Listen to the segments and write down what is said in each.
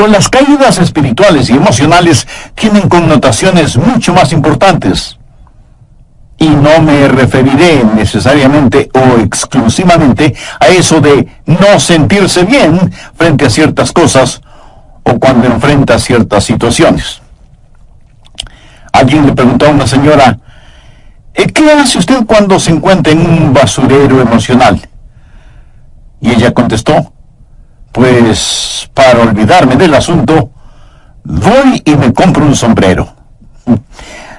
Pero las caídas espirituales y emocionales tienen connotaciones mucho más importantes. Y no me referiré necesariamente o exclusivamente a eso de no sentirse bien frente a ciertas cosas o cuando enfrenta ciertas situaciones. Alguien le preguntó a una señora, ¿qué hace usted cuando se encuentra en un basurero emocional? Y ella contestó, pues para olvidarme del asunto, voy y me compro un sombrero.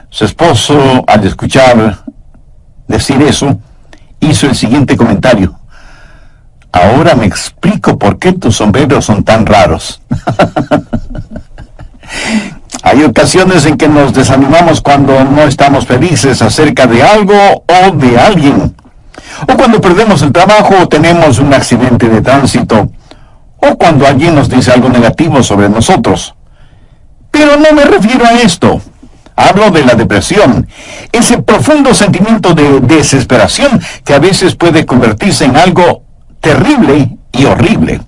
Su esposo, al escuchar decir eso, hizo el siguiente comentario. Ahora me explico por qué tus sombreros son tan raros. Hay ocasiones en que nos desanimamos cuando no estamos felices acerca de algo o de alguien. O cuando perdemos el trabajo o tenemos un accidente de tránsito. O cuando alguien nos dice algo negativo sobre nosotros. Pero no me refiero a esto. Hablo de la depresión, ese profundo sentimiento de desesperación que a veces puede convertirse en algo terrible y horrible.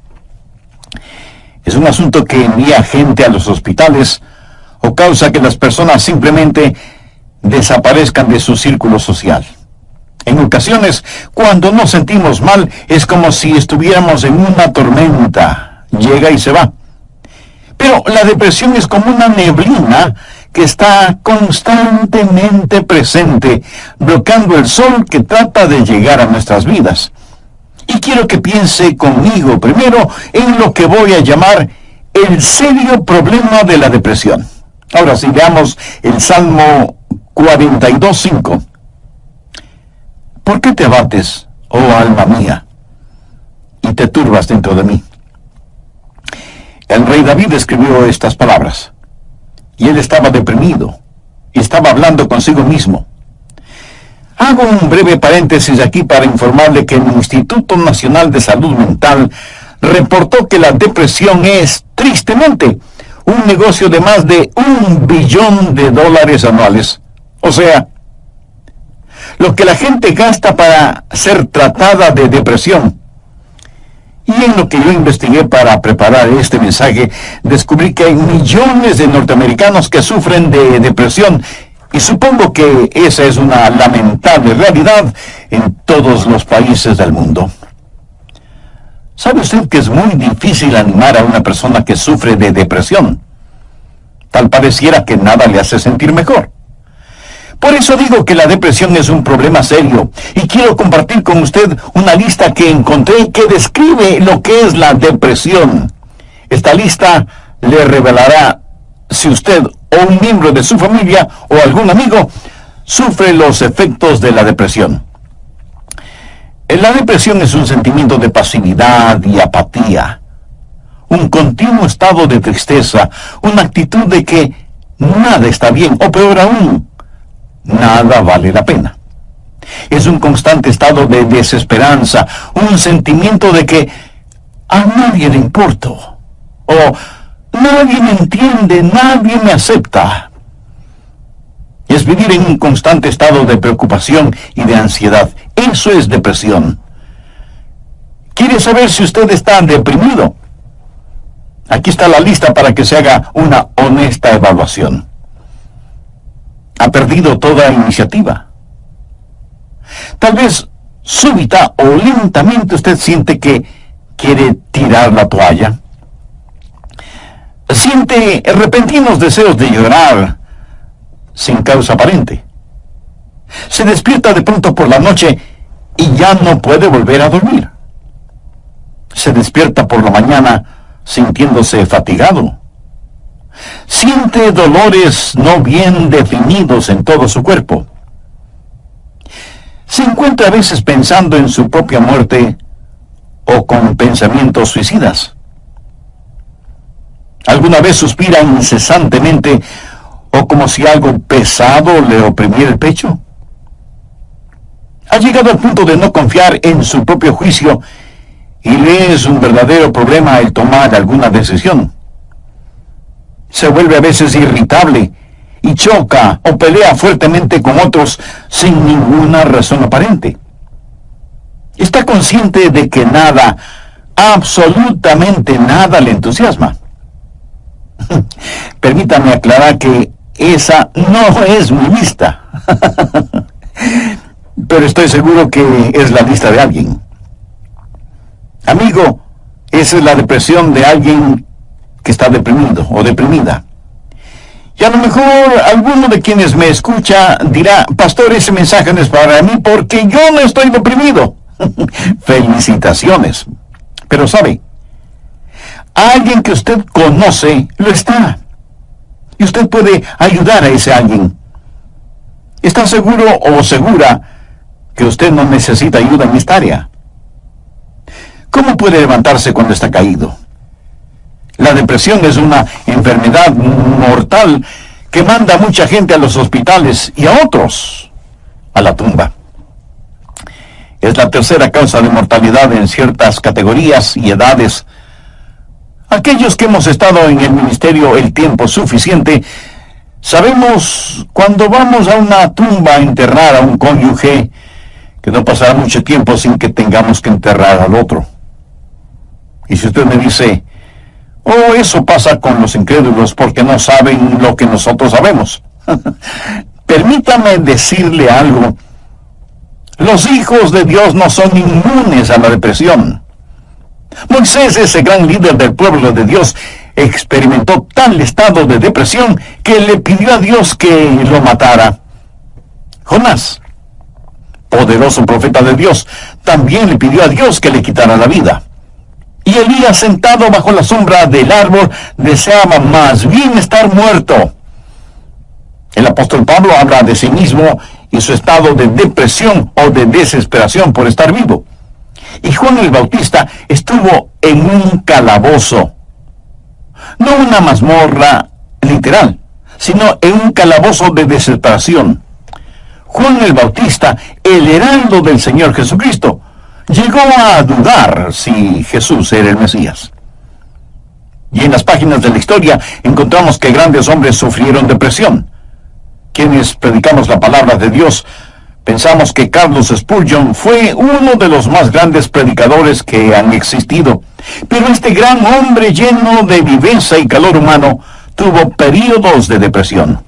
Es un asunto que envía gente a los hospitales o causa que las personas simplemente desaparezcan de su círculo social. En ocasiones, cuando nos sentimos mal, es como si estuviéramos en una tormenta. Llega y se va. Pero la depresión es como una neblina que está constantemente presente, bloqueando el sol que trata de llegar a nuestras vidas. Y quiero que piense conmigo primero en lo que voy a llamar el serio problema de la depresión. Ahora sí, veamos el Salmo 42:5. ¿Por qué te abates, oh alma mía, y te turbas dentro de mí? El rey David escribió estas palabras, y él estaba deprimido, y estaba hablando consigo mismo. Hago un breve paréntesis aquí para informarle que el Instituto Nacional de Salud Mental reportó que la depresión es, tristemente, un negocio de más de $1 billón anuales. O sea, lo que la gente gasta para ser tratada de depresión. Y en lo que yo investigué para preparar este mensaje, descubrí que hay millones de norteamericanos que sufren de depresión, y supongo que esa es una lamentable realidad en todos los países del mundo. ¿Sabe usted que es muy difícil animar a una persona que sufre de depresión? Tal pareciera que nada le hace sentir mejor. Por eso digo que la depresión es un problema serio, y quiero compartir con usted una lista que encontré que describe lo que es la depresión. Esta lista le revelará si usted o un miembro de su familia o algún amigo sufre los efectos de la depresión. La depresión es un sentimiento de pasividad y apatía, un continuo estado de tristeza, una actitud de que nada está bien, o peor aún, nada vale la pena. Es un constante estado de desesperanza, un sentimiento de que a nadie le importo, o nadie me entiende, nadie me acepta. Es vivir en un constante estado de preocupación y de ansiedad. Eso es depresión. ¿Quiere saber si usted está deprimido? Aquí está la lista para que se haga una honesta evaluación. ¿Ha perdido toda iniciativa? Tal vez súbita o lentamente usted siente que quiere tirar la toalla. Siente repentinos deseos de llorar sin causa aparente. Se despierta de pronto por la noche y ya no puede volver a dormir. Se despierta por la mañana sintiéndose fatigado. Siente dolores no bien definidos en todo su cuerpo. Se encuentra a veces pensando en su propia muerte o con pensamientos suicidas. ¿Alguna vez suspira incesantemente o como si algo pesado le oprimiera el pecho? Ha llegado al punto de no confiar en su propio juicio y le es un verdadero problema el tomar alguna decisión. Se vuelve a veces irritable y choca o pelea fuertemente con otros sin ninguna razón aparente. Está consciente de que nada, absolutamente nada le entusiasma. Permítame aclarar que esa no es mi lista. Pero estoy seguro que es la lista de alguien. Amigo, esa es la depresión de alguien que está deprimido o deprimida. Y a lo mejor alguno de quienes me escucha dirá, pastor, ese mensaje no es para mí porque yo no estoy deprimido. Felicitaciones. Pero sabe, alguien que usted conoce lo está. Y usted puede ayudar a ese alguien. ¿Está seguro o segura que usted no necesita ayuda en esta área? ¿Cómo puede levantarse cuando está caído? La depresión es una enfermedad mortal que manda a mucha gente a los hospitales y a otros a la tumba. Es la tercera causa de mortalidad en ciertas categorías y edades. Aquellos que hemos estado en el ministerio el tiempo suficiente, sabemos cuando vamos a una tumba a enterrar a un cónyuge, que no pasará mucho tiempo sin que tengamos que enterrar al otro. Y si usted me dice, oh, eso pasa con los incrédulos porque no saben lo que nosotros sabemos. Permítame decirle algo. Los hijos de Dios no son inmunes a la depresión. Moisés, ese gran líder del pueblo de Dios, experimentó tal estado de depresión que le pidió a Dios que lo matara. Jonás, poderoso profeta de Dios, también le pidió a Dios que le quitara la vida. Y Elías, sentado bajo la sombra del árbol, deseaba más bien estar muerto. El apóstol Pablo habla de sí mismo y su estado de depresión o de desesperación por estar vivo. Y Juan el Bautista estuvo en un calabozo. No una mazmorra literal, sino en un calabozo de desesperación. Juan el Bautista, el heraldo del Señor Jesucristo, llegó a dudar si Jesús era el Mesías. Y en las páginas de la historia encontramos que grandes hombres sufrieron depresión. Quienes predicamos la palabra de Dios, pensamos que Carlos Spurgeon fue uno de los más grandes predicadores que han existido. Pero este gran hombre lleno de viveza y calor humano tuvo períodos de depresión.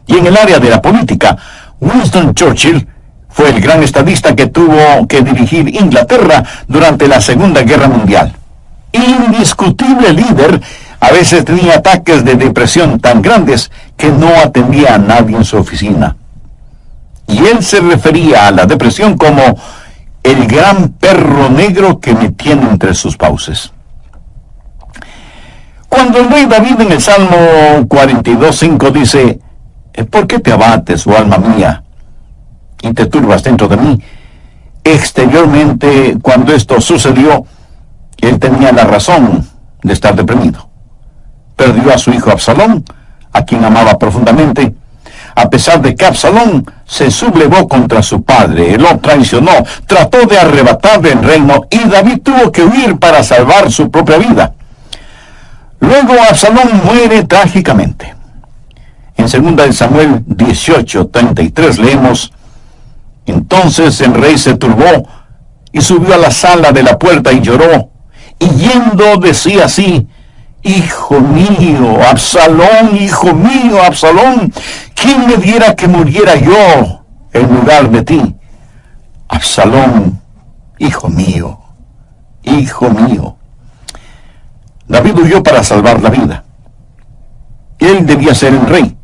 Y en el área de la política, Winston Churchill fue el gran estadista que tuvo que dirigir Inglaterra durante la Segunda Guerra Mundial. Indiscutible líder, a veces tenía ataques de depresión tan grandes que no atendía a nadie en su oficina. Y él se refería a la depresión como el gran perro negro que me tiene entre sus fauces. Cuando el rey David en el Salmo 42:5 dice, ¿por qué te abates, oh alma mía, y te turbas dentro de mí? Exteriormente, cuando esto sucedió, él tenía la razón de estar deprimido. Perdió a su hijo Absalón, a quien amaba profundamente, a pesar de que Absalón se sublevó contra su padre, lo traicionó, trató de arrebatarle el reino, y David tuvo que huir para salvar su propia vida. Luego Absalón muere trágicamente. En 2 Samuel 18:33 leemos, entonces el rey se turbó y subió a la sala de la puerta y lloró, y yendo decía así, hijo mío, Absalón, hijo mío, Absalón, ¿quién me diera que muriera yo en lugar de ti? Absalón, hijo mío, hijo mío. David huyó para salvar la vida. Él debía ser el rey.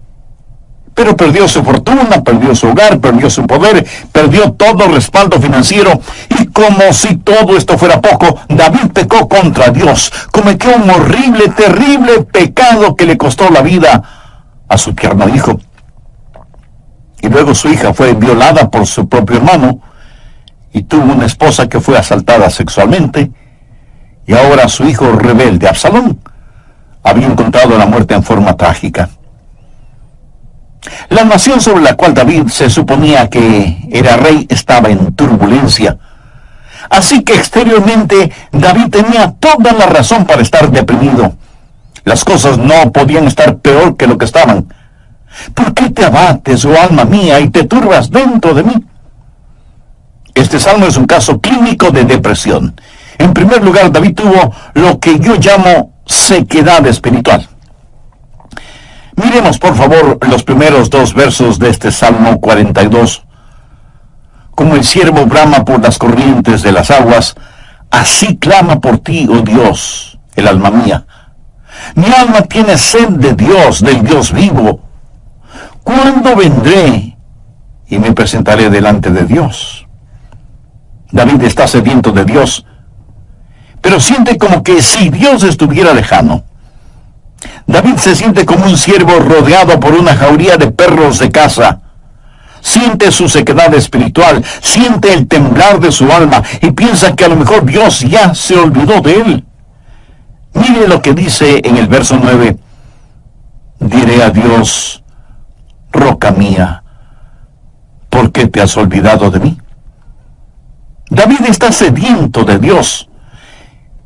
Pero perdió su fortuna, perdió su hogar, perdió su poder, perdió todo respaldo financiero. Y como si todo esto fuera poco, David pecó contra Dios. Cometió un horrible, terrible pecado que le costó la vida a su tierno hijo. Y luego su hija fue violada por su propio hermano y tuvo una esposa que fue asaltada sexualmente. Y ahora su hijo rebelde, Absalón, había encontrado la muerte en forma trágica. La nación sobre la cual David se suponía que era rey estaba en turbulencia. Así que exteriormente David tenía toda la razón para estar deprimido. Las cosas no podían estar peor que lo que estaban. ¿Por qué te abates, oh alma mía, y te turbas dentro de mí? Este salmo es un caso clínico de depresión. En primer lugar, David tuvo lo que yo llamo sequedad espiritual. Miremos, por favor, los primeros dos versos de este Salmo 42. Como el ciervo brama por las corrientes de las aguas, así clama por ti, oh Dios, el alma mía. Mi alma tiene sed de Dios, del Dios vivo. ¿Cuándo vendré y me presentaré delante de Dios? David está sediento de Dios, pero siente como que si Dios estuviera lejano. David se siente como un ciervo rodeado por una jauría de perros de caza. Siente su sequedad espiritual, siente el temblar de su alma y piensa que a lo mejor Dios ya se olvidó de él. Mire lo que dice en el verso 9. Diré a Dios, roca mía, ¿por qué te has olvidado de mí? David está sediento de Dios,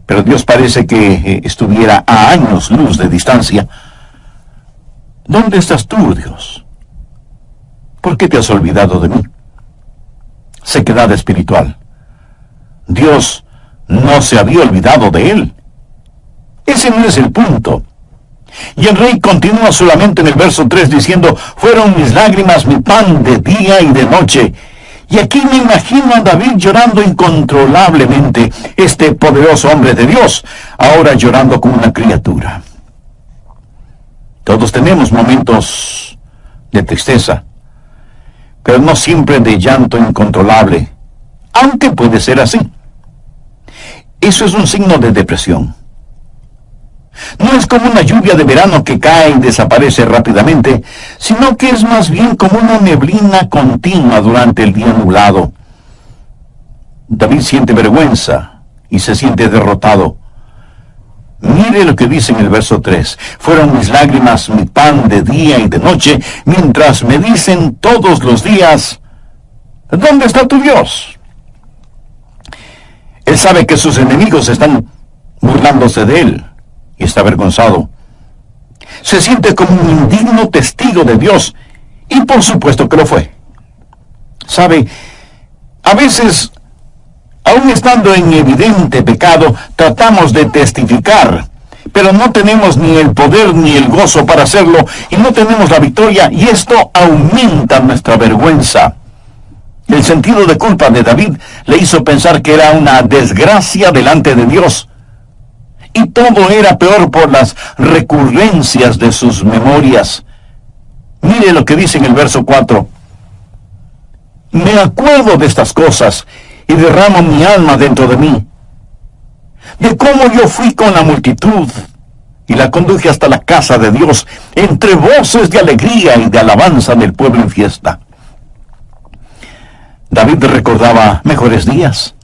pero Dios parece que estuviera a años luz de distancia. ¿Dónde estás tú, Dios? ¿Por qué te has olvidado de mí? Sequedad espiritual. Dios no se había olvidado de él. Ese no es el punto. Y el rey continúa solamente en el verso 3 diciendo, fueron mis lágrimas mi pan de día y de noche. Y aquí me imagino a David llorando incontrolablemente, este poderoso hombre de Dios, ahora llorando como una criatura. Todos tenemos momentos de tristeza, pero no siempre de llanto incontrolable, aunque puede ser así. Eso es un signo de depresión. No es como una lluvia de verano que cae y desaparece rápidamente, sino que es más bien como una neblina continua durante el día nublado. David siente vergüenza y se siente derrotado. Mire lo que dice en el verso 3. Fueron mis lágrimas mi pan de día y de noche, mientras me dicen todos los días, ¿dónde está tu Dios? Él sabe que sus enemigos están burlándose de él y está avergonzado. Se siente como un indigno testigo de Dios, y por supuesto que lo fue. Sabe, a veces, aun estando en evidente pecado, tratamos de testificar, pero no tenemos ni el poder ni el gozo para hacerlo, y no tenemos la victoria, y esto aumenta nuestra vergüenza. El sentido de culpa de David le hizo pensar que era una desgracia delante de Dios. Y todo era peor por las recurrencias de sus memorias. Mire lo que dice en el verso 4. Me acuerdo de estas cosas y derramo mi alma dentro de mí. De cómo yo fui con la multitud y la conduje hasta la casa de Dios, entre voces de alegría y de alabanza del pueblo en fiesta. David recordaba mejores días.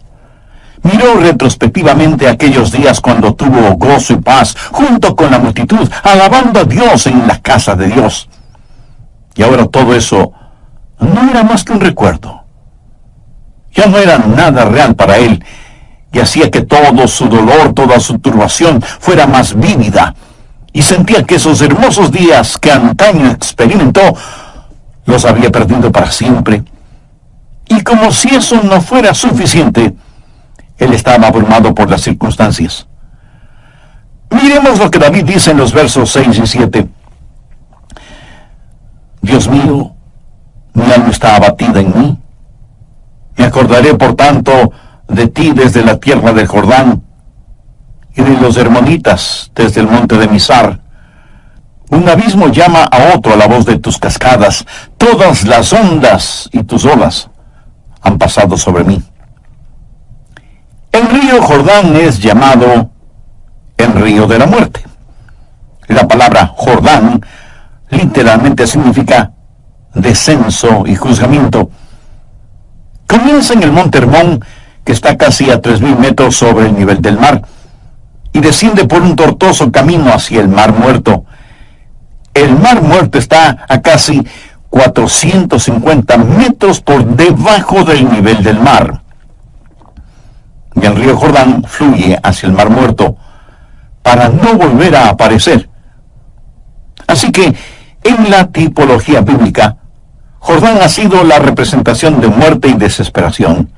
Miró retrospectivamente aquellos días cuando tuvo gozo y paz junto con la multitud, alabando a Dios en la casa de Dios. Y ahora todo eso no era más que un recuerdo. Ya no era nada real para él, y hacía que todo su dolor, toda su turbación fuera más vívida, y sentía que esos hermosos días que antaño experimentó, los había perdido para siempre. Y como si eso no fuera suficiente, él estaba abrumado por las circunstancias. Miremos lo que David dice en los versos 6 y 7. Dios mío, mi alma está abatida en mí. Me acordaré, por tanto, de ti desde la tierra del Jordán, y de los hermonitas desde el monte de Mizar. Un abismo llama a otro a la voz de tus cascadas. Todas las ondas y tus olas han pasado sobre mí. El río Jordán es llamado el río de la muerte. La palabra Jordán literalmente significa descenso y juzgamiento. Comienza en el monte Hermón, que está casi a 3.000 metros sobre el nivel del mar, y desciende por un tortuoso camino hacia el Mar Muerto. El Mar Muerto está a casi 450 metros por debajo del nivel del mar. Y el río Jordán fluye hacia el Mar Muerto para no volver a aparecer. Así que, en la tipología bíblica, Jordán ha sido la representación de muerte y desesperación.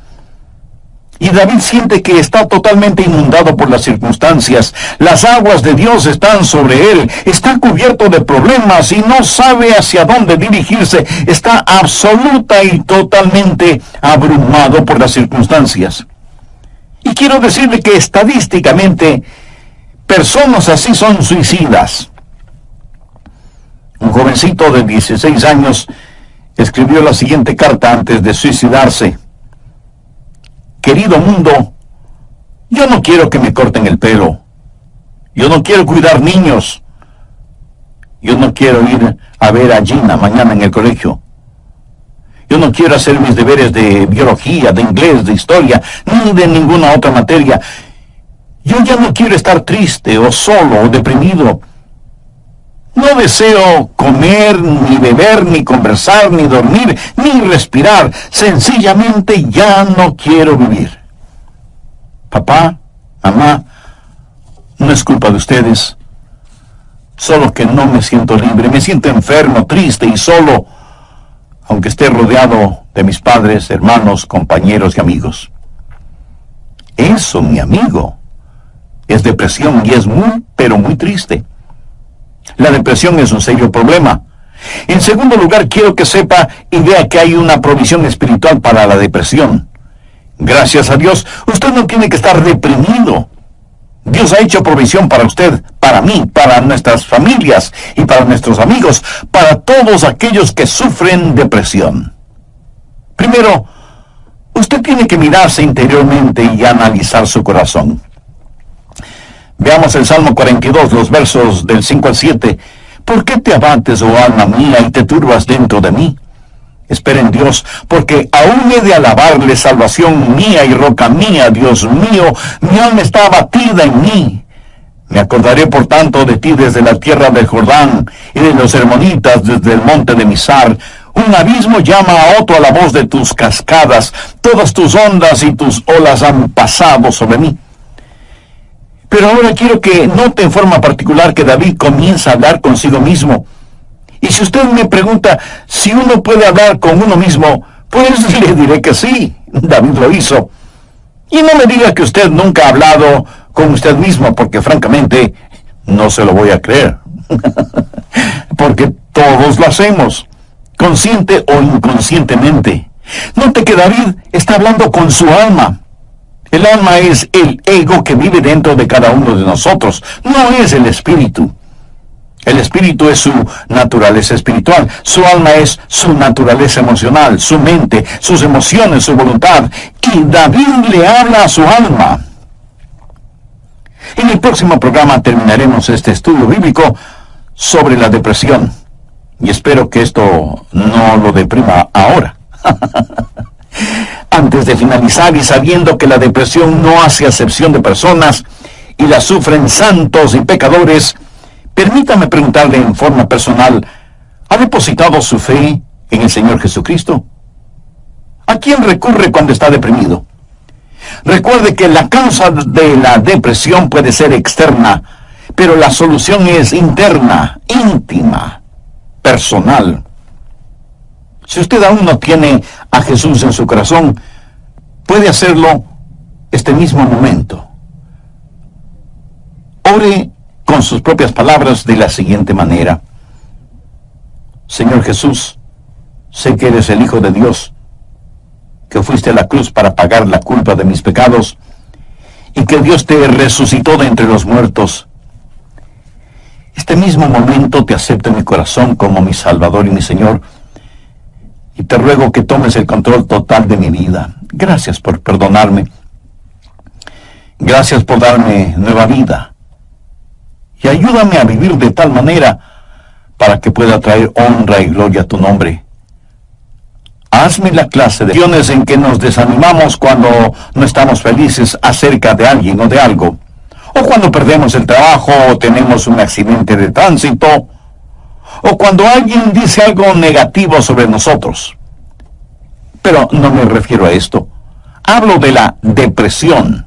Y David siente que está totalmente inundado por las circunstancias. Las aguas de Dios están sobre él. Está cubierto de problemas y no sabe hacia dónde dirigirse. Está absoluta y totalmente abrumado por las circunstancias. Y quiero decirle que estadísticamente, personas así son suicidas. Un jovencito de 16 años escribió la siguiente carta antes de suicidarse. Querido mundo, yo no quiero que me corten el pelo. Yo no quiero cuidar niños. Yo no quiero ir a ver a Gina mañana en el colegio. Yo no quiero hacer mis deberes de biología, de inglés, de historia, ni de ninguna otra materia. Yo ya no quiero estar triste o solo o deprimido. No deseo comer, ni beber, ni conversar, ni dormir, ni respirar. Sencillamente ya no quiero vivir. Papá, mamá, no es culpa de ustedes. Solo que no me siento libre. Me siento enfermo, triste y solo, aunque esté rodeado de mis padres, hermanos, compañeros y amigos. Eso, mi amigo, es depresión y es muy, pero muy triste. La depresión es un serio problema. En segundo lugar, quiero que sepa y vea que hay una provisión espiritual para la depresión. Gracias a Dios, usted no tiene que estar deprimido. Dios ha hecho provisión para usted, para mí, para nuestras familias y para nuestros amigos, para todos aquellos que sufren depresión. Primero, usted tiene que mirarse interiormente y analizar su corazón. Veamos el Salmo 42, los versos del 5 al 7. ¿Por qué te abates, oh alma mía, y te turbas dentro de mí? Espera en Dios, porque aún he de alabarle, salvación mía y roca mía, Dios mío. Mi alma está abatida en mí. Me acordaré, por tanto, de ti desde la tierra del Jordán, y de los hermonitas desde el monte de Mizar. Un abismo llama a otro a la voz de tus cascadas. Todas tus ondas y tus olas han pasado sobre mí. Pero ahora quiero que note en forma particular que David comienza a hablar consigo mismo. Y si usted me pregunta si uno puede hablar con uno mismo, pues le diré que sí, David lo hizo. Y no me diga que usted nunca ha hablado con usted mismo, porque francamente no se lo voy a creer. Porque todos lo hacemos, consciente o inconscientemente. Note que David está hablando con su alma. El alma es el ego que vive dentro de cada uno de nosotros, no es el espíritu. El espíritu es su naturaleza espiritual, su alma es su naturaleza emocional, su mente, sus emociones, su voluntad. Y David le habla a su alma. En el próximo programa terminaremos este estudio bíblico sobre la depresión. Y espero que esto no lo deprima ahora. Antes de finalizar y sabiendo que la depresión no hace acepción de personas y la sufren santos y pecadores, permítame preguntarle en forma personal, ¿ha depositado su fe en el Señor Jesucristo? ¿A quién recurre cuando está deprimido? Recuerde que la causa de la depresión puede ser externa, pero la solución es interna, íntima, personal. Si usted aún no tiene a Jesús en su corazón, puede hacerlo este mismo momento. Ore con sus propias palabras de la siguiente manera. Señor Jesús, sé que eres el Hijo de Dios, que fuiste a la cruz para pagar la culpa de mis pecados, y que Dios te resucitó de entre los muertos. Este mismo momento te acepto en mi corazón como mi Salvador y mi Señor, y te ruego que tomes el control total de mi vida. Gracias por perdonarme. Gracias por darme nueva vida. Y ayúdame a vivir de tal manera para que pueda traer honra y gloria a tu nombre. Hazme la clase de situaciones en que nos desanimamos cuando no estamos felices acerca de alguien o de algo, o cuando perdemos el trabajo o tenemos un accidente de tránsito, o cuando alguien dice algo negativo sobre nosotros. Pero no me refiero a esto. Hablo de la depresión.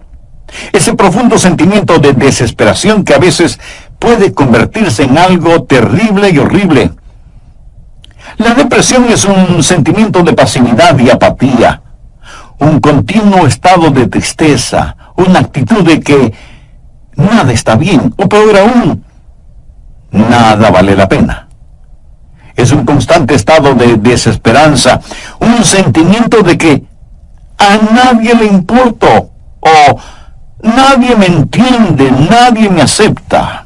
Ese profundo sentimiento de desesperación que a veces puede convertirse en algo terrible y horrible. La depresión es un sentimiento de pasividad y apatía. un continuo estado de tristeza, una actitud de que nada está bien, o peor aún, nada vale la pena. Es un constante estado de desesperanza, un sentimiento de que a nadie le importo, o nadie me entiende, nadie me acepta.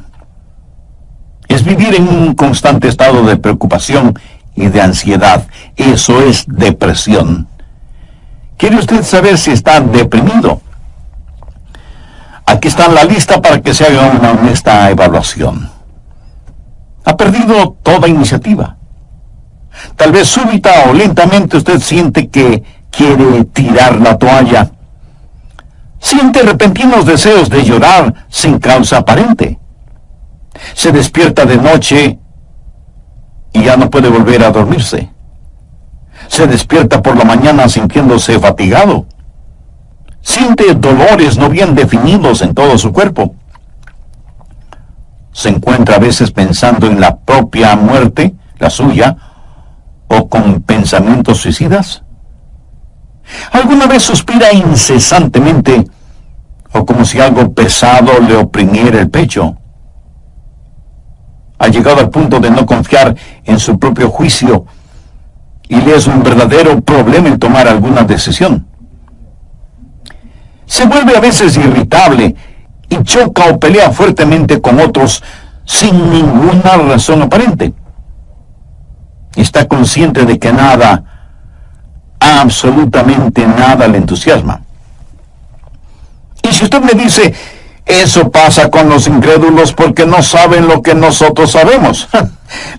Es vivir en un constante estado de preocupación y de ansiedad. Eso es depresión. ¿Quiere usted saber si está deprimido? Aquí está la lista para que se haga una honesta evaluación. Ha perdido toda iniciativa. Tal vez súbita o lentamente usted siente que quiere tirar la toalla. Siente repentinos deseos de llorar sin causa aparente. Se despierta de noche y ya no puede volver a dormirse. Se despierta por la mañana sintiéndose fatigado. Siente dolores no bien definidos en todo su cuerpo. Se encuentra a veces pensando en la propia muerte, la suya, o con pensamientos suicidas. ¿Alguna vez suspira incesantemente o como si algo pesado le oprimiera el pecho? Ha llegado al punto de no confiar en su propio juicio y le es un verdadero problema el tomar alguna decisión. Se vuelve a veces irritable y choca o pelea fuertemente con otros sin ninguna razón aparente. Está consciente de que nada, absolutamente nada le entusiasma. Y si usted me dice, eso pasa con los incrédulos porque no saben lo que nosotros sabemos.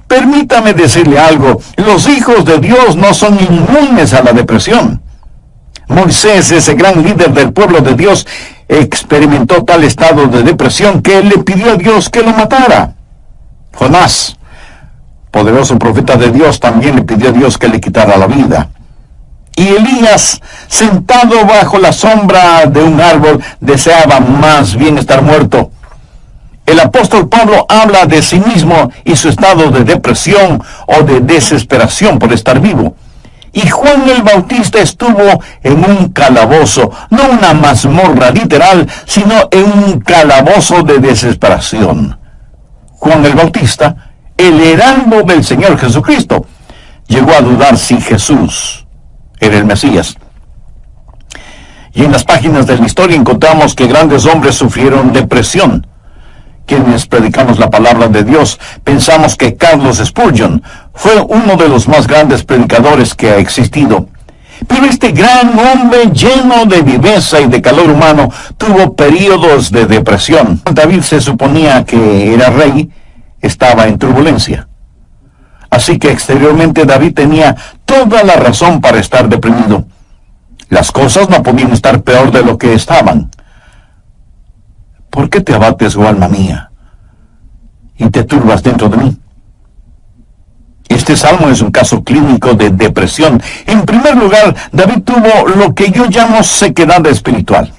Permítame decirle algo, los hijos de Dios no son inmunes a la depresión. Moisés, ese gran líder del pueblo de Dios, experimentó tal estado de depresión que él le pidió a Dios que lo matara. Jonás, poderoso profeta de Dios, también le pidió a Dios que le quitara la vida. Y Elías, sentado bajo la sombra de un árbol, deseaba más bien estar muerto. El apóstol Pablo habla de sí mismo y su estado de depresión o de desesperación por estar vivo. Y Juan el Bautista estuvo en un calabozo, no una mazmorra literal, sino en un calabozo de desesperación. Juan el Bautista, el heraldo del Señor Jesucristo, llegó a dudar si Jesús era el Mesías. Y en las páginas de la historia encontramos que grandes hombres sufrieron depresión. Quienes predicamos la palabra de Dios, pensamos que Carlos Spurgeon fue uno de los más grandes predicadores que ha existido. Pero este gran hombre lleno de viveza y de calor humano tuvo períodos de depresión. David se suponía que era rey, estaba en turbulencia. Así que exteriormente David tenía toda la razón para estar deprimido. Las cosas no podían estar peor de lo que estaban. ¿Por qué te abates, oh alma mía, y te turbas dentro de mí? Este salmo es un caso clínico de depresión. En primer lugar, David tuvo lo que yo llamo sequedad espiritual.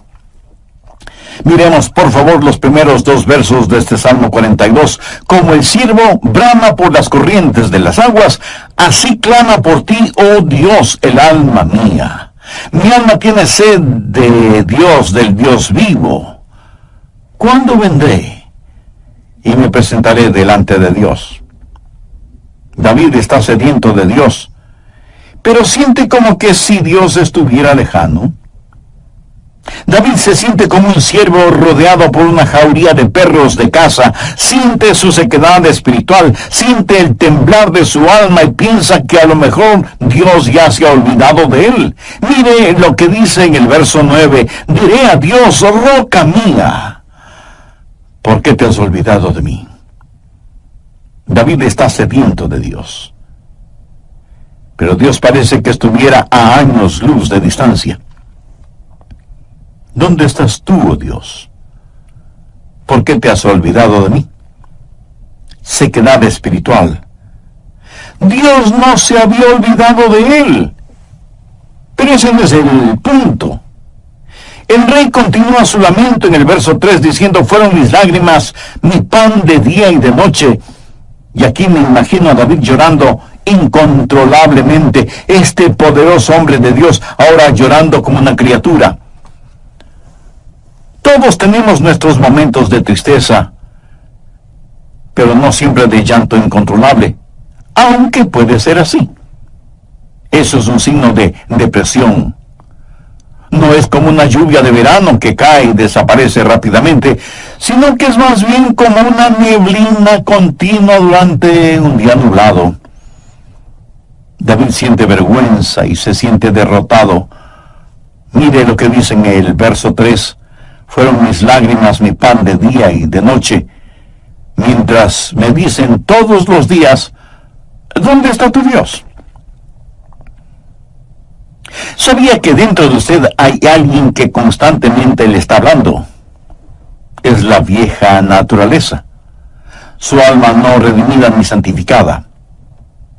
Miremos, por favor, los primeros dos versos de este Salmo 42. Como el ciervo brama por las corrientes de las aguas, así clama por ti, oh Dios, el alma mía. Mi alma tiene sed de Dios, del Dios vivo. ¿Cuándo vendré y me presentaré delante de Dios? David está sediento de Dios, pero siente como que si Dios estuviera lejano. David se siente como un ciervo rodeado por una jauría de perros de caza, siente su sequedad espiritual, siente el temblar de su alma y piensa que a lo mejor Dios ya se ha olvidado de él. Mire lo que dice en el verso 9, diré a Dios, roca mía, ¿por qué te has olvidado de mí? David está sediento de Dios, pero Dios parece que estuviera a años luz de distancia. ¿Dónde estás tú, oh Dios? ¿Por qué te has olvidado de mí? Sequedad espiritual. Dios no se había olvidado de él. Pero ese no es el punto. El rey continúa su lamento en el verso 3 diciendo, fueron mis lágrimas, mi pan de día y de noche. Y aquí me imagino a David llorando incontrolablemente, este poderoso hombre de Dios, ahora llorando como una criatura. Todos tenemos nuestros momentos de tristeza, pero no siempre de llanto incontrolable, aunque puede ser así. Eso es un signo de depresión. No es como una lluvia de verano que cae y desaparece rápidamente, sino que es más bien como una neblina continua durante un día nublado. David siente vergüenza y se siente derrotado. Mire lo que dice en el verso 3. Fueron mis lágrimas mi pan de día y de noche, mientras me dicen todos los días, ¿dónde está tu Dios? ¿Sabía que dentro de usted hay alguien que constantemente le está hablando? Es la vieja naturaleza, su alma no redimida ni santificada.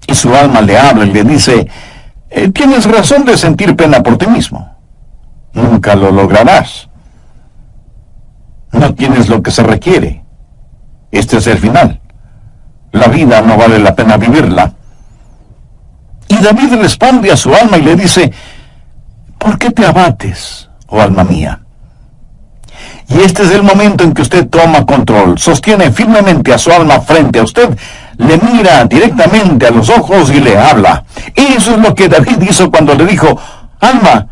Y su alma le habla y le dice, tienes razón de sentir pena por ti mismo. Nunca lo lograrás. No tienes lo que se requiere. Este es el final. La vida no vale la pena vivirla. Y David responde a su alma y le dice, ¿por qué te abates, oh alma mía? Y este es el momento en que usted toma control, sostiene firmemente a su alma frente a usted, le mira directamente a los ojos y le habla. Eso es lo que David hizo cuando le dijo, alma,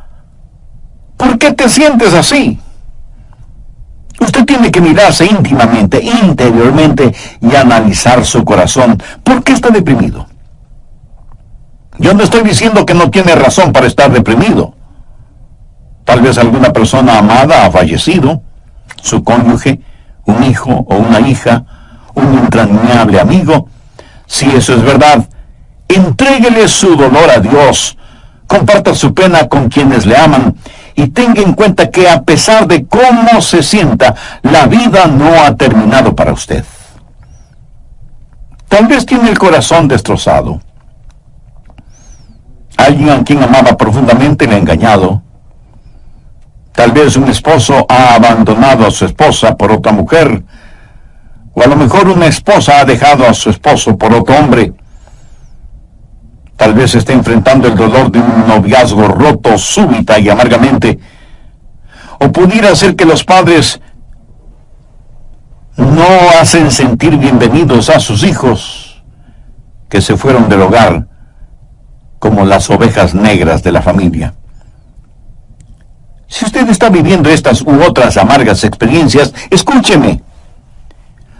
¿por qué te sientes así? Usted tiene que mirarse íntimamente, interiormente y analizar su corazón. ¿Por qué está deprimido? Yo no estoy diciendo que no tiene razón para estar deprimido. Tal vez alguna persona amada ha fallecido, su cónyuge, un hijo o una hija, un entrañable amigo. Si eso es verdad, entréguele su dolor a Dios, comparta su pena con quienes le aman y tenga en cuenta que a pesar de cómo se sienta, la vida no ha terminado para usted. Tal vez tiene el corazón destrozado. Alguien a quien amaba profundamente le ha engañado. Tal vez un esposo ha abandonado a su esposa por otra mujer, o a lo mejor una esposa ha dejado a su esposo por otro hombre. Tal vez esté enfrentando el dolor de un noviazgo roto súbita y amargamente. O pudiera ser que los padres no hacen sentir bienvenidos a sus hijos que se fueron del hogar como las ovejas negras de la familia. Si usted está viviendo estas u otras amargas experiencias, escúcheme.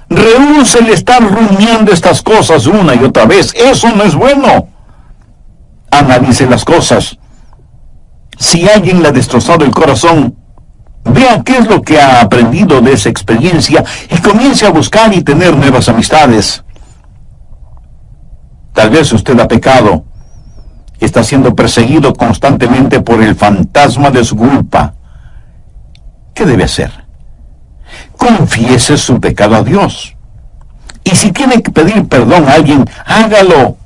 Rehúse el estar rumiando estas cosas una y otra vez. Eso no es bueno. Analice las cosas. Si alguien le ha destrozado el corazón, vea qué es lo que ha aprendido de esa experiencia y comience a buscar y tener nuevas amistades. Tal vez usted ha pecado y está siendo perseguido constantemente por el fantasma de su culpa. ¿Qué debe hacer? Confiese su pecado a Dios. Y si tiene que pedir perdón a alguien, hágalo.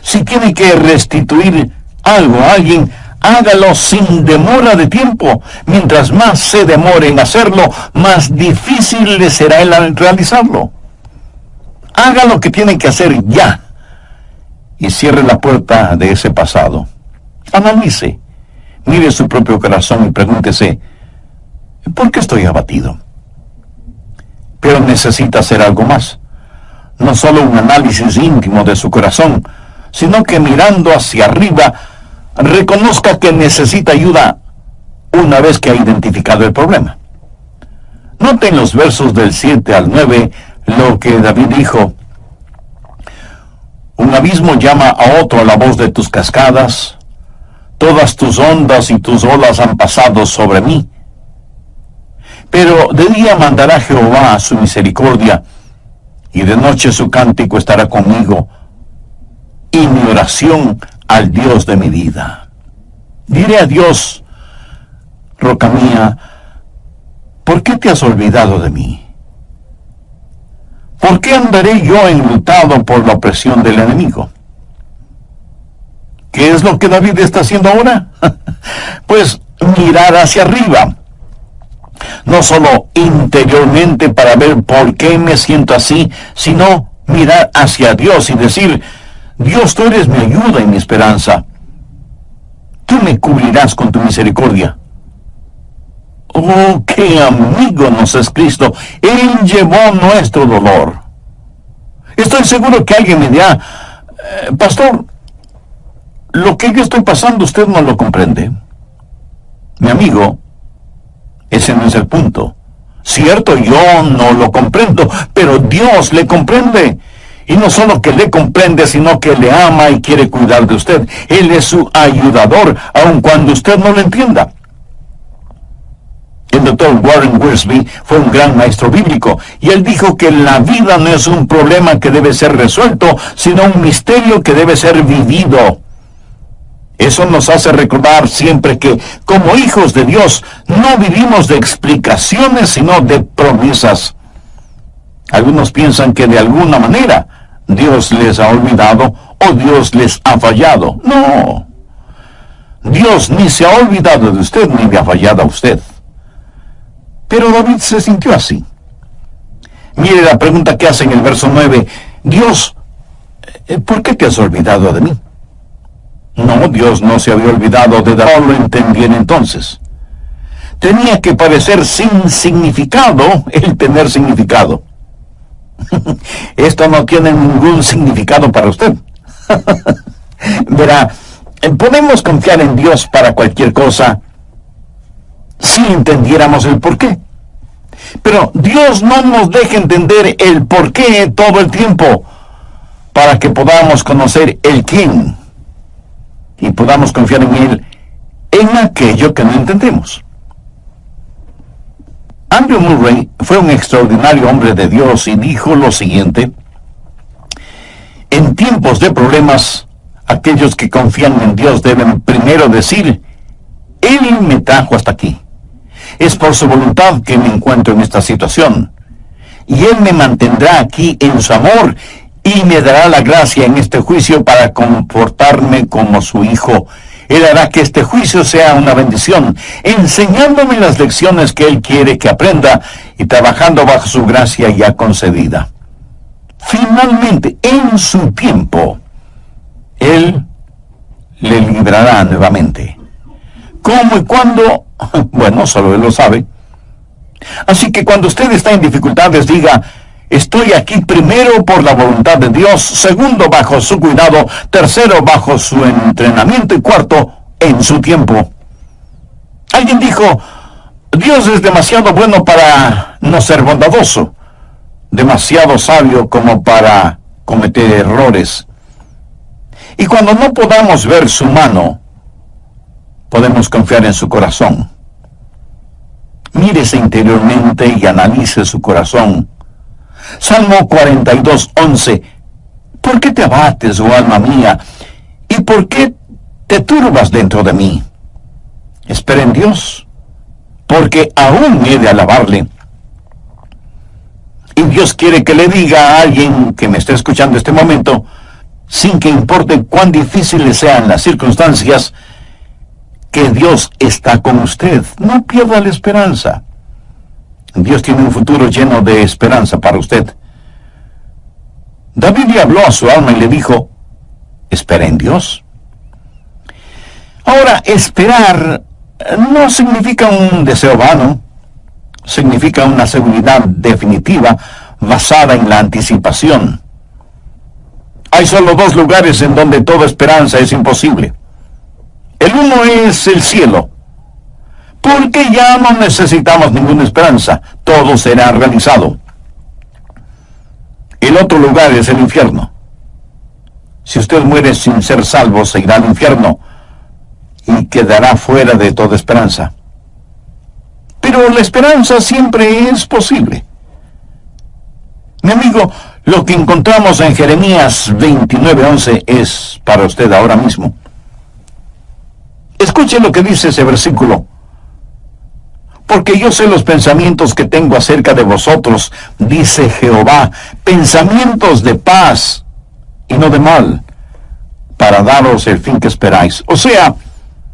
Si tiene que restituir algo a alguien, hágalo sin demora de tiempo. Mientras más se demore en hacerlo, más difícil le será el realizarlo. Haga lo que tiene que hacer ya. Y cierre la puerta de ese pasado. Analice, mire su propio corazón y pregúntese, ¿por qué estoy abatido? Pero necesita hacer algo más. No solo un análisis íntimo de su corazón, sino que mirando hacia arriba, reconozca que necesita ayuda una vez que ha identificado el problema. Noten los versos del 7 al 9 lo que David dijo. Un abismo llama a otro a la voz de tus cascadas. Todas tus ondas y tus olas han pasado sobre mí. Pero de día mandará Jehová su misericordia, y de noche su cántico estará conmigo, y mi oración al Dios de mi vida. Diré a Dios, roca mía, ¿por qué te has olvidado de mí? ¿Por qué andaré yo enlutado por la opresión del enemigo? ¿Qué es lo que David está haciendo ahora? Pues mirar hacia arriba. No solo interiormente para ver por qué me siento así, sino mirar hacia Dios y decir, Dios, tú eres mi ayuda y mi esperanza. Tú me cubrirás con tu misericordia. Oh, qué amigo nos es Cristo. Él llevó nuestro dolor. Estoy seguro que alguien me dirá, pastor, lo que yo estoy pasando usted no lo comprende. Mi amigo, ese no es el punto. Cierto, yo no lo comprendo, pero Dios le comprende. Y no solo que le comprende, sino que le ama y quiere cuidar de usted. Él es su ayudador, aun cuando usted no lo entienda. El doctor Warren Wiersbe fue un gran maestro bíblico, y él dijo que la vida no es un problema que debe ser resuelto, sino un misterio que debe ser vivido. Eso nos hace recordar siempre que, como hijos de Dios, no vivimos de explicaciones, sino de promesas. Algunos piensan que de alguna manera Dios les ha olvidado o Dios les ha fallado. No. Dios ni se ha olvidado de usted ni le ha fallado a usted. Pero David se sintió así. Mire la pregunta que hace en el verso 9. Dios, ¿por qué te has olvidado de mí? No, Dios no se había olvidado de David, lo entendían entonces. Tenía que parecer sin significado el tener significado. Esto no tiene ningún significado para usted. Verá, podemos confiar en Dios para cualquier cosa si entendiéramos el porqué. Pero Dios no nos deja entender el porqué todo el tiempo para que podamos conocer el quién y podamos confiar en Él en aquello que no entendemos. Andrew Murray fue un extraordinario hombre de Dios y dijo lo siguiente: en tiempos de problemas, aquellos que confían en Dios deben primero decir, Él me trajo hasta aquí. Es por su voluntad que me encuentro en esta situación. Y Él me mantendrá aquí en su amor y me dará la gracia en este juicio para comportarme como su hijo. Él hará que este juicio sea una bendición, enseñándome las lecciones que Él quiere que aprenda y trabajando bajo su gracia ya concedida. Finalmente, en su tiempo, Él le librará nuevamente. ¿Cómo y cuándo? Bueno, solo Él lo sabe. Así que cuando usted está en dificultades, diga, estoy aquí primero por la voluntad de Dios, segundo bajo su cuidado, tercero bajo su entrenamiento y cuarto en su tiempo. Alguien dijo, Dios es demasiado bueno para no ser bondadoso, demasiado sabio como para cometer errores. Y cuando no podamos ver su mano, podemos confiar en su corazón. Mírese interiormente y analice su corazón. Salmo 42:11. ¿Por qué te abates, oh alma mía? ¿Y por qué te turbas dentro de mí? Espera en Dios, porque aún he de alabarle. Y Dios quiere que le diga a alguien que me esté escuchando este momento, sin que importe cuán difíciles sean las circunstancias, que Dios está con usted. No pierda la esperanza. Dios tiene un futuro lleno de esperanza para usted. David le habló a su alma y le dijo, espera en Dios. Ahora, esperar no significa un deseo vano, significa una seguridad definitiva basada en la anticipación. Hay solo dos lugares en donde toda esperanza es imposible. El uno es el cielo, porque ya no necesitamos ninguna esperanza, todo será realizado. El otro lugar es el infierno. Si usted muere sin ser salvo, se irá al infierno y quedará fuera de toda esperanza. Pero la esperanza siempre es posible. Mi amigo, lo que encontramos en Jeremías 29:11 es para usted ahora mismo. Escuche lo que dice ese versículo. Porque yo sé los pensamientos que tengo acerca de vosotros, dice Jehová, pensamientos de paz y no de mal, para daros el fin que esperáis. O sea,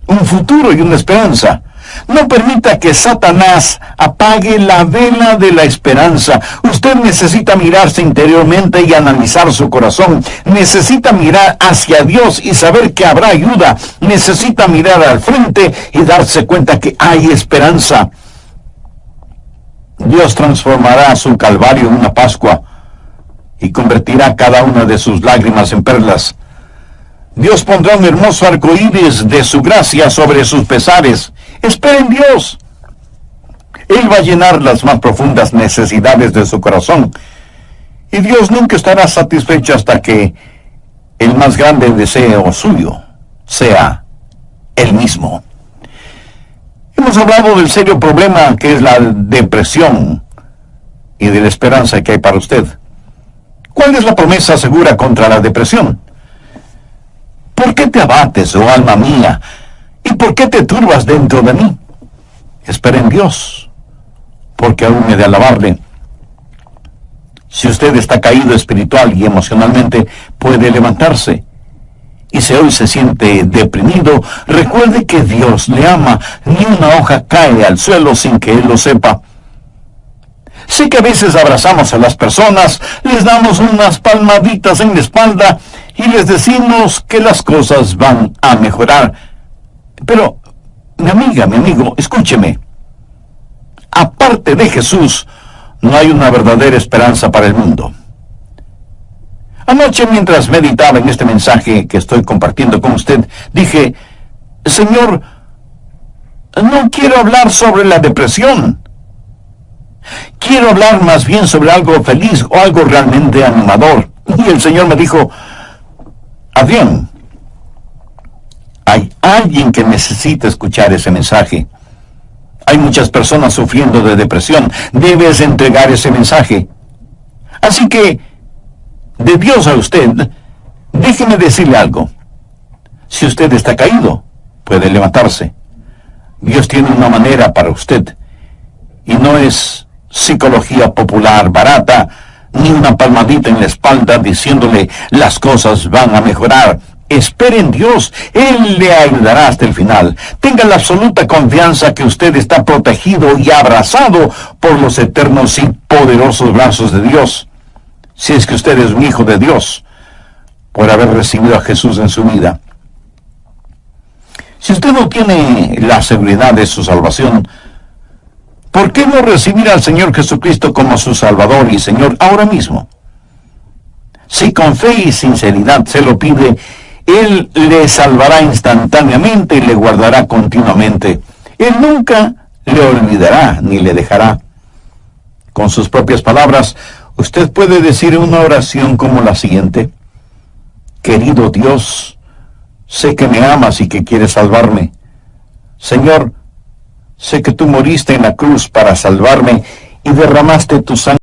un futuro y una esperanza. No permita que Satanás apague la vela de la esperanza. Usted necesita mirarse interiormente y analizar su corazón. Necesita mirar hacia Dios y saber que habrá ayuda. Necesita mirar al frente y darse cuenta que hay esperanza. Dios transformará su calvario en una Pascua y convertirá cada una de sus lágrimas en perlas. Dios pondrá un hermoso arco iris de su gracia sobre sus pesares. Espera en Dios. Él va a llenar las más profundas necesidades de su corazón. Y Dios nunca estará satisfecho hasta que el más grande deseo suyo sea Él mismo. Hemos hablado del serio problema que es la depresión y de la esperanza que hay para usted. ¿Cuál es la promesa segura contra la depresión? ¿Por qué te abates, oh alma mía? ¿Y por qué te turbas dentro de mí? Espera en Dios, porque aún he de alabarle. Si usted está caído espiritual y emocionalmente, puede levantarse. Y si hoy se siente deprimido, recuerde que Dios le ama. Ni una hoja cae al suelo sin que Él lo sepa. Sé que a veces abrazamos a las personas, les damos unas palmaditas en la espalda y les decimos que las cosas van a mejorar. Pero, mi amiga, mi amigo, escúcheme. Aparte de Jesús, no hay una verdadera esperanza para el mundo. Anoche, mientras meditaba en este mensaje que estoy compartiendo con usted, dije, Señor, no quiero hablar sobre la depresión. Quiero hablar más bien sobre algo feliz o algo realmente animador. Y el Señor me dijo, Adrián, hay alguien que necesita escuchar ese mensaje. Hay muchas personas sufriendo de depresión. Debes entregar ese mensaje. Así que, de Dios a usted, déjeme decirle algo. Si usted está caído, puede levantarse. Dios tiene una manera para usted. Y no es psicología popular barata, ni una palmadita en la espalda diciéndole las cosas van a mejorar. Espere en Dios, Él le ayudará hasta el final. Tenga la absoluta confianza que usted está protegido y abrazado por los eternos y poderosos brazos de Dios. Si es que usted es un hijo de Dios, por haber recibido a Jesús en su vida. Si usted no tiene la seguridad de su salvación, ¿por qué no recibir al Señor Jesucristo como su Salvador y Señor ahora mismo? Si con fe y sinceridad se lo pide, Él le salvará instantáneamente y le guardará continuamente. Él nunca le olvidará ni le dejará. Con sus propias palabras, usted puede decir una oración como la siguiente. Querido Dios, sé que me amas y que quieres salvarme. Señor, sé que tú moriste en la cruz para salvarme y derramaste tu sangre